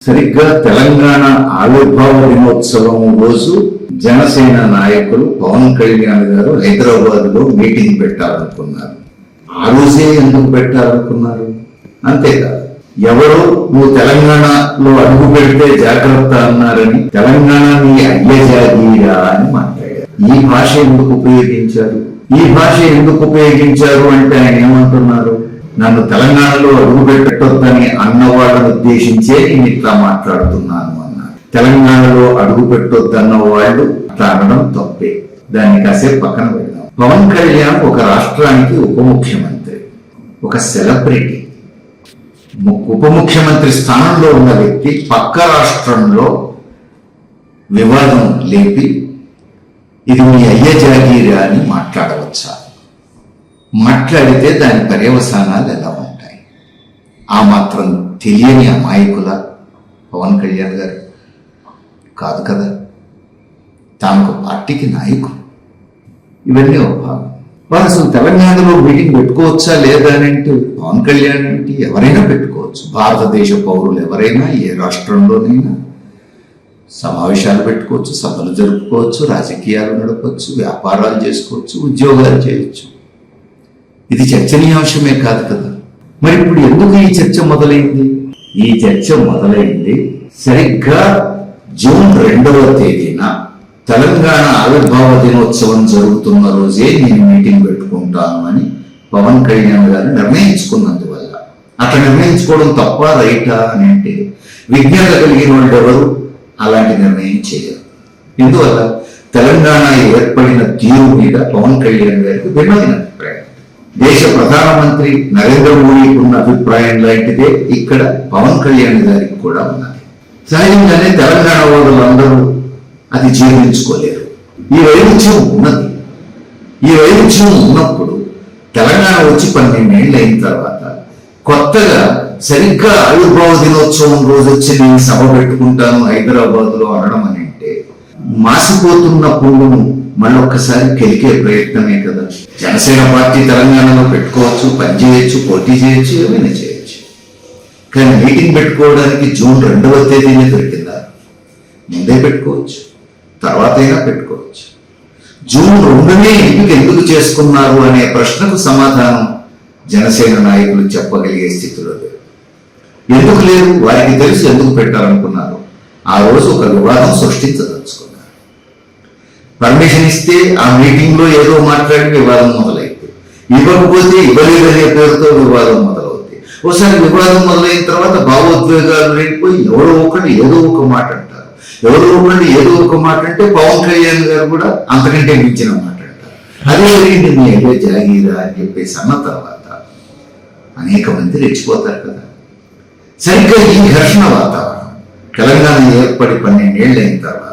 సరిగ్గా తెలంగాణ ఆవిర్భావ దినోత్సవం రోజు జనసేన నాయకులు పవన్ కళ్యాణ్ గారు హైదరాబాద్ లో మీటింగ్ పెట్టాలనుకున్నారు. ఆ రోజే ఎందుకు పెట్టాలనుకున్నారు? అంతేకాదు, ఎవరో నువ్వు తెలంగాణలో అడుగు పెడితే జాగ్రత్త అన్నారని తెలంగాణ నీ అయ్యజాగీరా అని మాట్లాడారు. ఈ భాష ఎందుకు ఉపయోగించారు అంటే ఆయన ఏమంటున్నారు? నన్ను తెలంగాణలో అడుగు పెట్టొద్దని అన్న వాళ్ళని ఉద్దేశించే నేను ఇట్లా మాట్లాడుతున్నాను అన్నారు. తెలంగాణలో అడుగు పెట్టొద్దన్న వాళ్ళు అట్లా అనడం తప్పే. దాన్ని కాసేపు పక్కన పెడదాం. పవన్ కళ్యాణ్ ఒక రాష్ట్రానికి ఉప ముఖ్యమంత్రి, ఒక సెలబ్రిటీ. ఉప ముఖ్యమంత్రి స్థానంలో ఉన్న వ్యక్తి పక్క రాష్ట్రంలో వివాదం లేపి ఇది మీ అయ్య జాగీరా అని మాట్లాడవచ్చా? మాట్లాడితే దాని పర్యవసానాలు ఎలా ఉంటాయి? ఆ మాత్రం తెలియని అమాయకుల పవన్ కళ్యాణ్ గారు కాదు కదా. తాను పార్టీకి నాయకుడు. ఇవన్నీ ఒక భాగం. వారు అసలు తెలంగాణలో మీటింగ్ పెట్టుకోవచ్చా లేదా అని అంటే పవన్ కళ్యాణ్ అంటే ఎవరైనా పెట్టుకోవచ్చు. భారతదేశ పౌరులు ఎవరైనా ఏ రాష్ట్రంలోనైనా సమావేశాలు పెట్టుకోవచ్చు, సభలు జరుపుకోవచ్చు, రాజకీయాలు నడపవచ్చు, వ్యాపారాలు చేసుకోవచ్చు, ఉద్యోగాలు చేయొచ్చు. ఇది చర్చనీయాంశమే కాదు కదా. మరి ఇప్పుడు ఎందుకు ఈ చర్చ మొదలైంది? ఈ చర్చ మొదలైంది సరిగ్గా జూన్ 2వ తేదీన తెలంగాణ ఆవిర్భావ దినోత్సవం జరుగుతున్న రోజే నేను మీటింగ్ పెట్టుకుంటాను అని పవన్ కళ్యాణ్ గారు నిర్ణయించుకున్నందువల్ల. అట్లా నిర్ణయించుకోవడం తప్ప రైటా అని అంటే విజ్ఞత కలిగిన వాళ్ళు ఎవరు అలాంటి నిర్ణయం చేయరు. ఇందువల్ల తెలంగాణ ఏర్పడిన తీరు మీద పవన్ కళ్యాణ్ గారికి భిన్నమైన అభిప్రాయం. దేశ ప్రధానమంత్రి నరేంద్ర మోడీకి ఉన్న అభిప్రాయం లాంటిదే ఇక్కడ పవన్ కళ్యాణ్ గారికి కూడా ఉన్నది. సహజంగానే తెలంగాణ వాళ్ళందరూ అది జీర్ణించుకోలేరు. ఈ వైరుధ్యం ఉన్నది. ఈ వైరుధ్యం ఉన్నప్పుడు తెలంగాణ వచ్చి 12 ఏళ్ళు అయిన తర్వాత కొత్తగా సరిగ్గా ఆవిర్భావ దినోత్సవం రోజు వచ్చి నేను సభ పెట్టుకుంటాను హైదరాబాద్ లో అనడం అని అంటే మాసిపోతున్న పువ్వును మళ్ళొక్కసారి కెలికే ప్రయత్నమే కదా. జనసేన పార్టీ తెలంగాణలో పెట్టుకోవచ్చు, పనిచేయచ్చు, పోటీ చేయొచ్చు, ఏమైనా చేయొచ్చు. కానీ మీటింగ్ పెట్టుకోవడానికి జూన్ 2వ తేదీనే దొరికిందా? ముందే పెట్టుకోవచ్చు, తర్వాత అయినా పెట్టుకోవచ్చు. జూన్ 2నే ఎందుకు చేసుకున్నారు అనే ప్రశ్నకు సమాధానం జనసేన నాయకులు చెప్పగలిగే స్థితిలో లేరు. ఎందుకు లేరు? వారికి తెలుసు ఎందుకు పెట్టాలనుకున్నారు. ఆ రోజు ఒక వివాదం సృష్టించదలుచుకున్నారు. పర్మిషన్ ఇస్తే ఆ మీటింగ్ లో ఏదో మాట్లాడి వివాదం మొదలైంది. ఇవ్వకపోతే ఇవ్వలేదనే పేరుతో వివాదం మొదలవుతుంది. ఒకసారి వివాదం మొదలైన తర్వాత భావోద్వేగాలు రేగిపోయి ఎవరో ఒకటి ఏదో ఒక మాట అంటారు. ఎవరో ఒకటి ఏదో ఒక మాట అంటే పవన్ కళ్యాణ్ గారు కూడా అంతకంటే మించిన మాట అంటారు. అదే జరిగింది మీ అయ్యే జాగీరా అని చెప్పేసి అన్న తర్వాత అనేక మంది రెచ్చిపోతారు కదా. సరిగ్గా ఈ ఘర్షణ వాతావరణం తెలంగాణ ఏర్పడి 12 ఏళ్ళు అయిన తర్వాత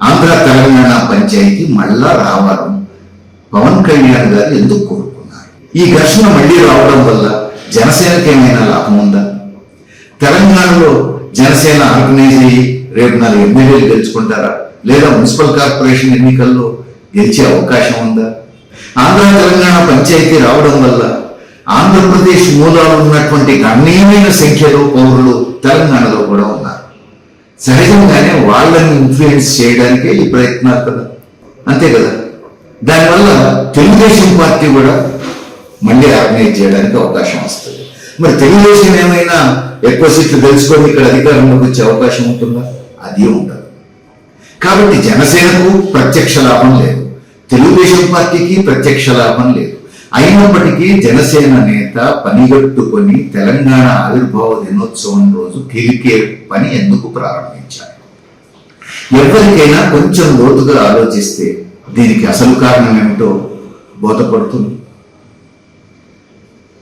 ఆంధ్ర తెలంగాణ పంచాయతీ మళ్ళా రావాలని పవన్ కళ్యాణ్ గారు ఎందుకు కోరుకున్నారు? ఈ ఘర్షణ మళ్ళీ రావడం వల్ల జనసేనకి ఏమైనా లాభం ఉందా? తెలంగాణలో జనసేన ఆర్గనైజ్ అయ్యి రేపు 4 ఎమ్మెల్యేలు గెలుచుకుంటారా? లేదా మున్సిపల్ కార్పొరేషన్ ఎన్నికల్లో గెలిచే అవకాశం ఉందా? ఆంధ్ర తెలంగాణ పంచాయతీ రావడం వల్ల ఆంధ్రప్రదేశ్ మూలాలు ఉన్నటువంటి గణనీయమైన సంఖ్యలో పౌరులు తెలంగాణలో కూడా ఉన్నారు. సహజంగానే వాళ్ళని ఇన్ఫ్లుయెన్స్ చేయడానికే ఈ ప్రయత్నాలు కదా. అంతే కదా. దానివల్ల తెలుగుదేశం పార్టీ కూడా మళ్ళీ ఆర్గనైజ్ చేయడానికి అవకాశం వస్తుంది. మరి తెలుగుదేశం ఏమైనా ఎక్కువ సీట్లు తెలుసుకొని ఇక్కడ అధికారంలోకి వచ్చే అవకాశం ఉంటుందా? అది ఉండదు. కాబట్టి జనసేనకు ప్రత్యక్ష లాభం లేదు, తెలుగుదేశం పార్టీకి ప్రత్యక్ష లాభం లేదు. అయినప్పటికీ జనసేన నేత పనిగట్టుకొని తెలంగాణ ఆవిర్భావ దినోత్సవం రోజు కిలికే పని ఎందుకు ప్రారంభించారు? ఎవరికైనా కొంచెం లోతుగా ఆలోచిస్తే దీనికి అసలు కారణం ఏమిటో బోధపడుతుంది.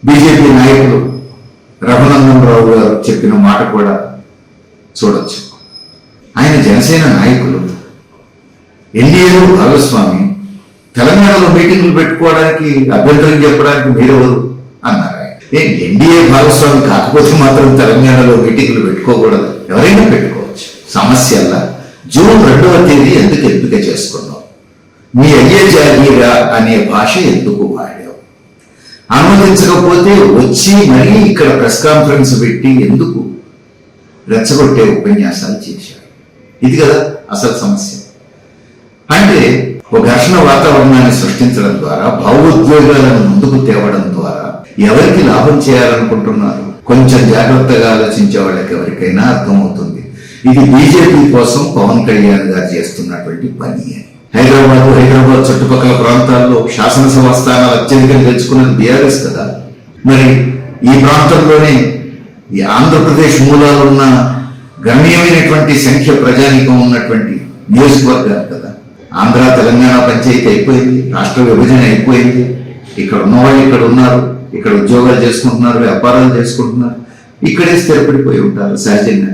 బీజేపీ నాయకులు రఘునందన్ రావు గారు చెప్పిన మాట కూడా చూడొచ్చు. ఆయన జనసేన నాయకులు, ఎన్డీఏలో భాగస్వామి, తెలంగాణలో మీటింగ్లు పెట్టుకోవడానికి అభ్యంతరం చెప్పడానికి మీరెవరు అన్నారు. ఎన్డీఏ భాగస్వామి కాకపోతే మాత్రం తెలంగాణలో మీటింగ్లు పెట్టుకోకూడదు. ఎవరైనా పెట్టుకోవచ్చు. సమస్యల్లా జూన్ 2వ తేదీ ఎందుకు ఎంపిక చేసుకున్నావు? మీ అయ్యే జాగీరా అనే భాష ఎందుకు వాడావు? అనుమతించకపోతే వచ్చి మరీ ఇక్కడ ప్రెస్ కాన్ఫరెన్స్ పెట్టి ఎందుకు రెచ్చగొట్టే ఉపన్యాసాలు చేశారు. ఇది కదా అసలు సమస్య. అంటే ఒక ఘర్షణ వాతావరణాన్ని సృష్టించడం ద్వారా, భావోద్వేగాలను ముందుకు తేవడం ద్వారా ఎవరికి లాభం చేయాలనుకుంటున్నారు? కొంచెం జాగ్రత్తగా ఆలోచించే వాళ్ళకి ఎవరికైనా అర్థమవుతుంది ఇది బీజేపీ కోసం పవన్ కళ్యాణ్ గారు చేస్తున్నటువంటి పని అని. హైదరాబాద్ చుట్టుపక్కల ప్రాంతాల్లో శాసనసభ స్థానాలు అత్యధికంగా గెలుచుకున్నది బీఆర్ఎస్ కదా. మరి ఈ ప్రాంతంలోనే ఈ ఆంధ్రప్రదేశ్ మూలాలున్న గణనీయమైనటువంటి సంఖ్య ప్రజానీకం ఉన్నటువంటి నియోజకవర్గాలు కదా. ఆంధ్ర తెలంగాణ పంచాయతీ అయిపోయింది, రాష్ట్ర విభజన అయిపోయింది. ఇక్కడ ఉన్నవాళ్ళు ఇక్కడ ఉన్నారు, ఇక్కడ ఉద్యోగాలు చేసుకుంటున్నారు, వ్యాపారాలు చేసుకుంటున్నారు, ఇక్కడే స్థిరపడిపోయి ఉంటారు సహజంగా.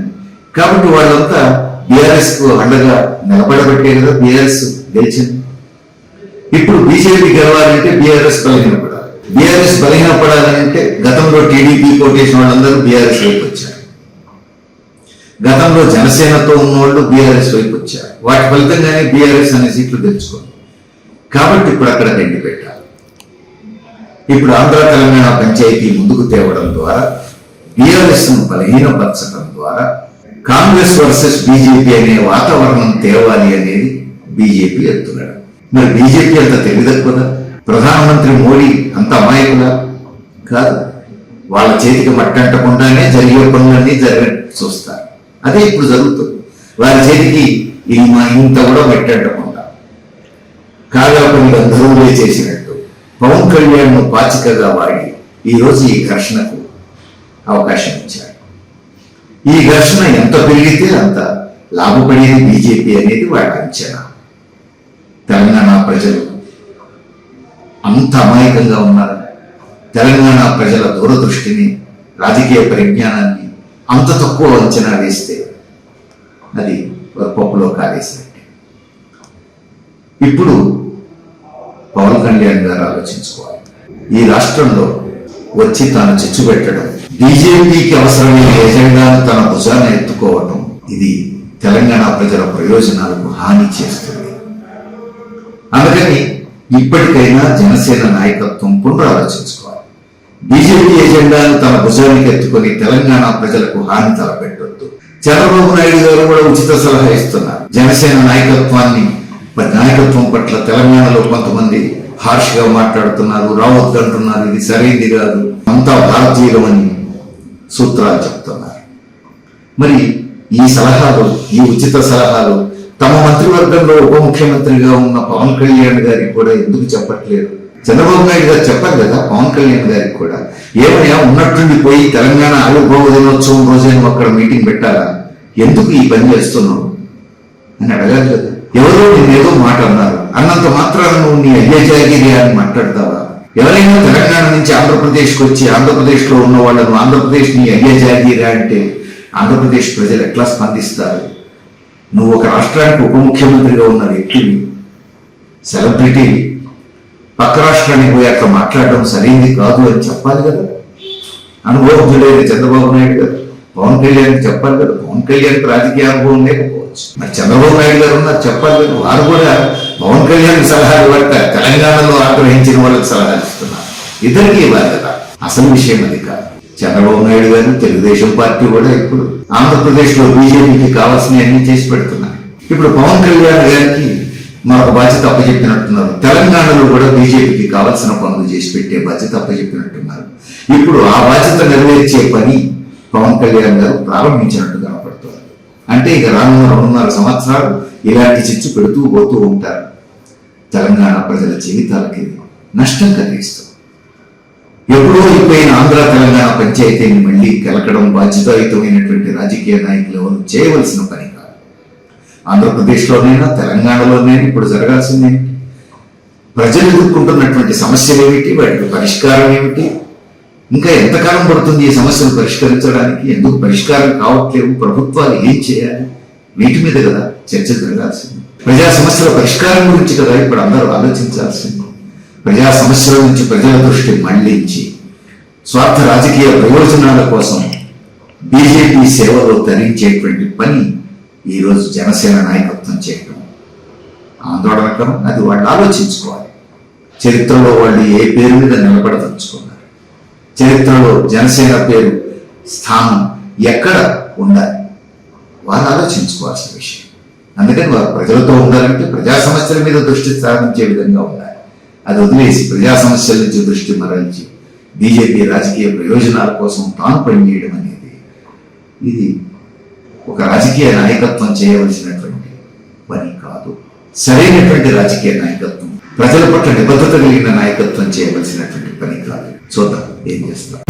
కాబట్టి వాళ్ళంతా బీఆర్ఎస్ కు అండగా నిలబడబట్టే కదా బీఆర్ఎస్ గెలిచింది. ఇప్పుడు బీజేపీ గెలవాలంటే బీఆర్ఎస్ బలహీనపడాలి. బీఆర్ఎస్ బలహీనపడాలంటే గతంలో టీడీపీ కోటేసిన వాళ్ళందరూ బీఆర్ఎస్ వైపు వచ్చారు. గతంలో జనసేనతో ఉన్నవాళ్ళు బీఆర్ఎస్ వైపు వచ్చారు. వాటి ఫలితంగానే బీఆర్ఎస్ అనే సీట్లు తెచ్చుకోండి. కాబట్టి ఇప్పుడు అక్కడ గండి పెట్టాలి. ఇప్పుడు ఆంధ్ర తెలంగాణ పంచాయతీ ముందుకు తేవడం ద్వారా, బీఆర్ఎస్ ను బలహీనపరచడం ద్వారా కాంగ్రెస్ వర్సెస్ బీజేపీ అనే వాతావరణం తేవాలి అనేది బీజేపీ ఎత్తుగడ. మరి బీజేపీ అంత తెలివితక్కువదా? ప్రధానమంత్రి మోడీ అంత అమాయకులా? కాదు. వాళ్ళ చేతికి మట్టంటకుండానే జరిగే పనులన్నీ జరిగినట్టు చూస్తారు. అదే ఇప్పుడు జరుగుతుంది. వారి చేతికి ఇంత కూడా మట్టంటకుండా కాగా పనులు అందరూ చేసినట్టు పవన్ కళ్యాణ్ ను పాచికగా వాడి ఈరోజు ఈ ఘర్షణకు అవకాశం ఇచ్చారు. ఈ ఘర్షణ ఎంత పెరిగితే అంత లాభపడేది బీజేపీ అనేది వాళ్ళ అంచనా. తెలంగాణ ప్రజలు అంత అమాయకంగా ఉన్నారు. తెలంగాణ ప్రజల దూరదృష్టిని, రాజకీయ పరిజ్ఞానాన్ని అంత తక్కువ అంచనా వేస్తే అది పప్పులో కాలేసినట్టే. ఇప్పుడు పవన్ కళ్యాణ్ గారు ఆలోచించుకోవాలి. ఈ రాష్ట్రంలో వచ్చి తాను చిచ్చు పెట్టడం, బీజేపీకి అవసరమైన ఎజెండాను తన భుజాన ఎత్తుకోవటం, ఇది తెలంగాణ ప్రజల ప్రయోజనాలకు హాని చేస్తుంది. అందుకని ఇప్పటికైనా జనసేన నాయకత్వం పునరాలోచించుకోవాలి. బీజేపీ ఎజెండాను తన భుజానికి ఎత్తుకొని తెలంగాణ ప్రజలకు హాని తలపెట్టొద్దు. చంద్రబాబు నాయుడు గారు కూడా ఉచిత సలహా ఇస్తున్నారు. జనసేన నాయకత్వం పట్ల తెలంగాణలో కొంతమంది హార్ష్ గా మాట్లాడుతున్నారు, రావద్దంటున్నారు, ఇది సరైంది కాదు, అంతా భారతీయులమని సూత్రాలు చెప్తున్నారు. మరి ఈ ఉచిత సలహాలు తమ మంత్రివర్గంలో ఉప ముఖ్యమంత్రిగా ఉన్న పవన్ కళ్యాణ్ గారికి కూడా ఎందుకు చెప్పట్లేదు? చంద్రబాబు నాయుడు గారు చెప్పారు కదా పవన్ కళ్యాణ్ గారికి కూడా, ఏమయ్యా ఉన్నట్టుండి పోయి తెలంగాణ ఆవిర్భావ దినోత్సవం రోజైనా అక్కడ మీటింగ్ పెట్టాలా, ఎందుకు ఈ పని చేస్తున్నావు అని అడగాలి కదా. ఎవరో నిన్నేదో మాట అన్నారు అన్నంత మాత్రాన నువ్వు నీ అయ్యజాగిరి అని మాట్లాడతావా? ఎవరైనా తెలంగాణ నుంచి ఆంధ్రప్రదేశ్కి వచ్చి ఆంధ్రప్రదేశ్లో ఉన్న వాళ్ళను ఆంధ్రప్రదేశ్ నీ అయ్యజాగిరా అంటే ఆంధ్రప్రదేశ్ ప్రజలు ఎట్లా స్పందిస్తారు? నువ్వు ఒక రాష్ట్రానికి ఉప ముఖ్యమంత్రిగా ఉన్న వ్యక్తివి, సెలబ్రిటీ, పక్క రాష్ట్రానికి పోయి అట్లా మాట్లాడడం సరైంది కాదు అని చెప్పాలి కదా. అనుభవజ్ఞుడైన చంద్రబాబు నాయుడు గారు పవన్ కళ్యాణ్ చెప్పాలి కదా. పవన్ కళ్యాణ్ రాజకీయ అనుభవం లేకపోవచ్చు, మరి చంద్రబాబు నాయుడు గారు ఉన్నారు చెప్పాలి కదా. వారు కూడా పవన్ కళ్యాణ్ సలహాలు ఇవ్వట్లేదు, తెలంగాణలో ఆగ్రహించిన వాళ్ళకి సలహాలు ఇస్తున్నారు. ఇద్దరికి ఇవ్వాలి కదా. అసలు విషయం అది కాదు. చంద్రబాబు నాయుడు గారు, తెలుగుదేశం పార్టీ కూడా ఇప్పుడు ఆంధ్రప్రదేశ్ లో బీజేపీకి కావాల్సిన అన్ని చేసి పెడుతున్నారు. ఇప్పుడు పవన్ కళ్యాణ్ గారికి మరొక బాధ్యత అప్పచెప్పినట్టున్నారు. తెలంగాణలో కూడా బీజేపీకి కావాల్సిన పనులు చేసి పెట్టే బాధ్యత అప్పచెప్పినట్టున్నారు. ఇప్పుడు ఆ బాధ్యత నెరవేర్చే పని పవన్ కళ్యాణ్ గారు ప్రారంభించినట్టు కనపడుతుంది. అంటే ఇక రానున్న 2.5 సంవత్సరాలు ఇలాంటి చిచ్చు పెడుతూ పోతూ ఉంటారు. తెలంగాణ ప్రజల జీవితాలకి నష్టం కలిగిస్తుంది. ఎప్పుడో అయిపోయిన ఆంధ్ర తెలంగాణ పంచాయతీని మళ్ళీ కలకడం బాధ్యతాయుతమైనటువంటి రాజకీయ నాయకులు ఎవరు చేయవలసిన పని కాదు. ఆంధ్రప్రదేశ్లోనైనా తెలంగాణలోనైనా ఇప్పుడు జరగాల్సిందేంటి? ప్రజలు ఎదుర్కొంటున్నటువంటి సమస్యలు ఏమిటి, వాటికి పరిష్కారం ఏమిటి, ఇంకా ఎంతకాలం పడుతుంది ఈ సమస్యలు పరిష్కరించడానికి, ఎందుకు పరిష్కారం కావట్లేవు, ప్రభుత్వాలు ఏం చేయాలి, వీటి మీద కదా చర్చ జరగాల్సింది. ప్రజా సమస్యల పరిష్కారం గురించి కదా ఇప్పుడు అందరూ ఆలోచించాల్సింది. ప్రజా సమస్యల నుంచి ప్రజల దృష్టి మళ్లించి స్వార్థ రాజకీయ ప్రయోజనాల కోసం బీజేపీ సేవలో ధరించేటువంటి పని ఈరోజు జనసేన నాయకత్వం చేయడం ఆందోళనకరం. అది వాళ్ళు ఆలోచించుకోవాలి. చరిత్రలో వాళ్ళు ఏ పేరు మీద నిలబడదలుచుకున్నారు, చరిత్రలో జనసేన పేరు స్థానం ఎక్కడ ఉండాలి, వారు ఆలోచించుకోవాల్సిన విషయం. అందుకని వారు ప్రజలతో ఉండాలంటే ప్రజా సమస్యల మీద దృష్టి సాధించే విధంగా ఉండాలి. అది వదిలేసి ప్రజా సమస్యల నుంచి దృష్టి మరల్చి బీజేపీ రాజకీయ ప్రయోజనాల కోసం తాను పనిచేయడం అనేది ఇది ఒక రాజకీయ నాయకత్వం చేయవలసినటువంటి పని కాదు. సరైనటువంటి రాజకీయ నాయకత్వం, ప్రజల పట్ల నిబద్ధత కలిగిన నాయకత్వం చేయవలసినటువంటి పని కాదు. చూద్దాం ఏం చేస్తాం.